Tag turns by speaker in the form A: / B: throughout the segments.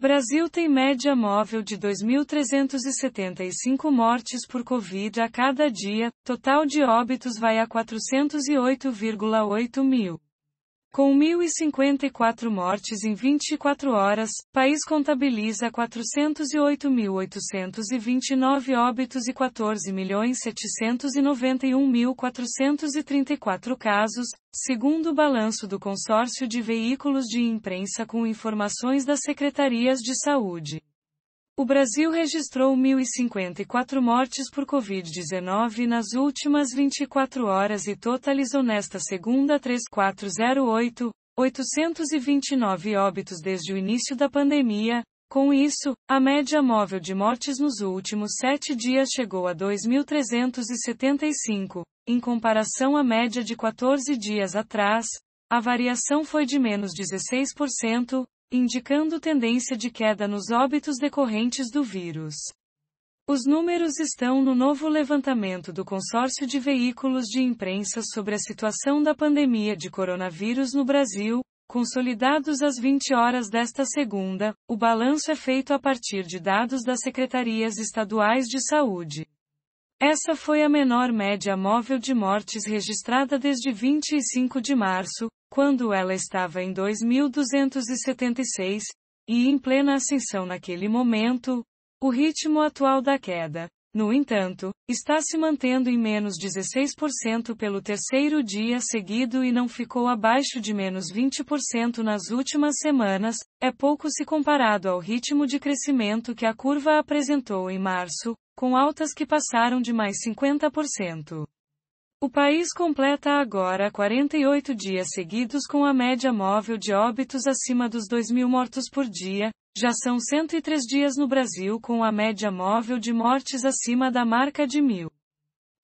A: Brasil tem média móvel de 2.375 mortes por Covid a cada dia, total de óbitos vai a 408,8 mil. Com 1.054 mortes em 24 horas, país contabiliza 408.829 óbitos e 14.791.434 casos, segundo o balanço do consórcio de veículos de imprensa com informações das secretarias de saúde. O Brasil registrou 1.054 mortes por Covid-19 nas últimas 24 horas e totalizou nesta segunda 829 óbitos desde o início da pandemia. Com isso, a média móvel de mortes nos últimos 7 dias chegou a 2.375, em comparação à média de 14 dias atrás. A variação foi de menos 16%, indicando tendência de queda nos óbitos decorrentes do vírus. Os números estão no novo levantamento do consórcio de veículos de imprensa sobre a situação da pandemia de coronavírus no Brasil, consolidados às 20 horas desta segunda. O balanço é feito a partir de dados das secretarias estaduais de saúde. Essa foi a menor média móvel de mortes registrada desde 25 de março, quando ela estava em 2.276, e em plena ascensão naquele momento. O ritmo atual da queda, no entanto, está se mantendo em menos 16% pelo terceiro dia seguido e não ficou abaixo de menos 20% nas últimas semanas, é pouco se comparado ao ritmo de crescimento que a curva apresentou em março, com altas que passaram de mais 50%. O país completa agora 48 dias seguidos com a média móvel de óbitos acima dos 2.000 mortos por dia, já são 103 dias no Brasil com a média móvel de mortes acima da marca de 1.000.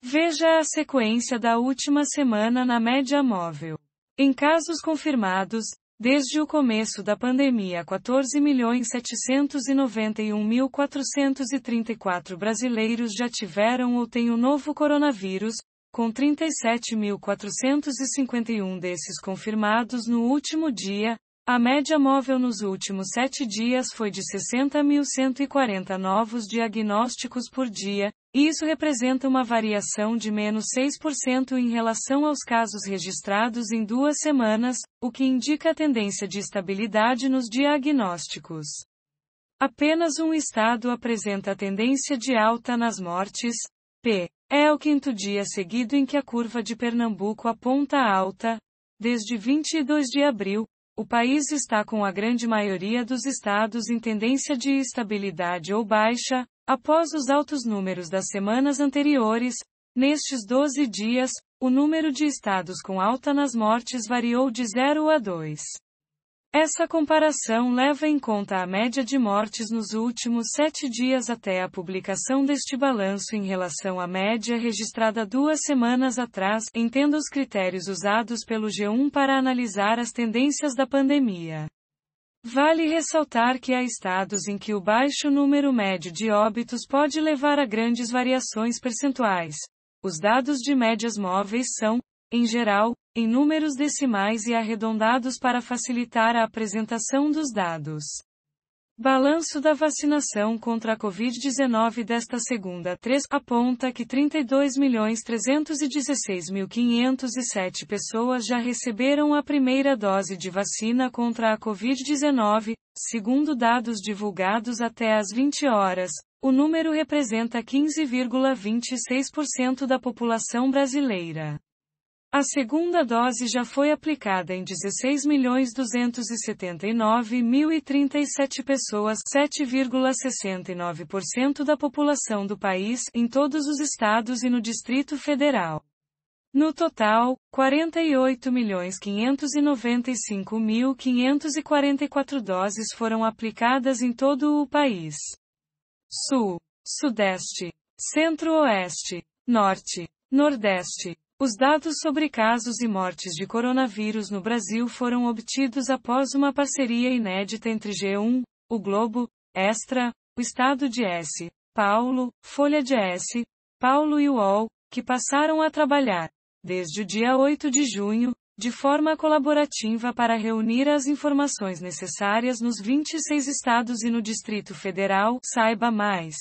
A: Veja a sequência da última semana na média móvel. Em casos confirmados, desde o começo da pandemia, 14.791.434 brasileiros já tiveram ou têm o novo coronavírus, com 37.451 desses confirmados no último dia. A média móvel nos últimos 7 dias foi de 60.140 novos diagnósticos por dia, e isso representa uma variação de menos 6% em relação aos casos registrados em 2 semanas, o que indica a tendência de estabilidade nos diagnósticos. Apenas um estado apresenta a tendência de alta nas mortes. É o 5º dia seguido em que a curva de Pernambuco aponta alta. Desde 22 de abril, o país está com a grande maioria dos estados em tendência de estabilidade ou baixa, após os altos números das semanas anteriores. Nestes 12 dias, o número de estados com alta nas mortes variou de 0 a 2. Essa comparação leva em conta a média de mortes nos últimos 7 dias até a publicação deste balanço em relação à média registrada 2 semanas atrás. Entenda os critérios usados pelo G1 para analisar as tendências da pandemia. Vale ressaltar que há estados em que o baixo número médio de óbitos pode levar a grandes variações percentuais. Os dados de médias móveis são, em geral, em números decimais e arredondados para facilitar a apresentação dos dados. Balanço da vacinação contra a Covid-19 desta segunda 3 aponta que 32.316.507 pessoas já receberam a primeira dose de vacina contra a Covid-19, segundo dados divulgados até às 20 horas. O número representa 15,26% da população brasileira. A segunda dose já foi aplicada em 16.279.037 pessoas, 7,69% da população do país, em todos os estados e no Distrito Federal. No total, 48.595.544 doses foram aplicadas em todo o país. Sul, Sudeste, Centro-Oeste, Norte, Nordeste. Os dados sobre casos e mortes de coronavírus no Brasil foram obtidos após uma parceria inédita entre G1, O Globo, Extra, o Estado de S. Paulo, Folha de S. Paulo e UOL, que passaram a trabalhar, desde o dia 8 de junho, de forma colaborativa para reunir as informações necessárias nos 26 estados e no Distrito Federal. Saiba mais.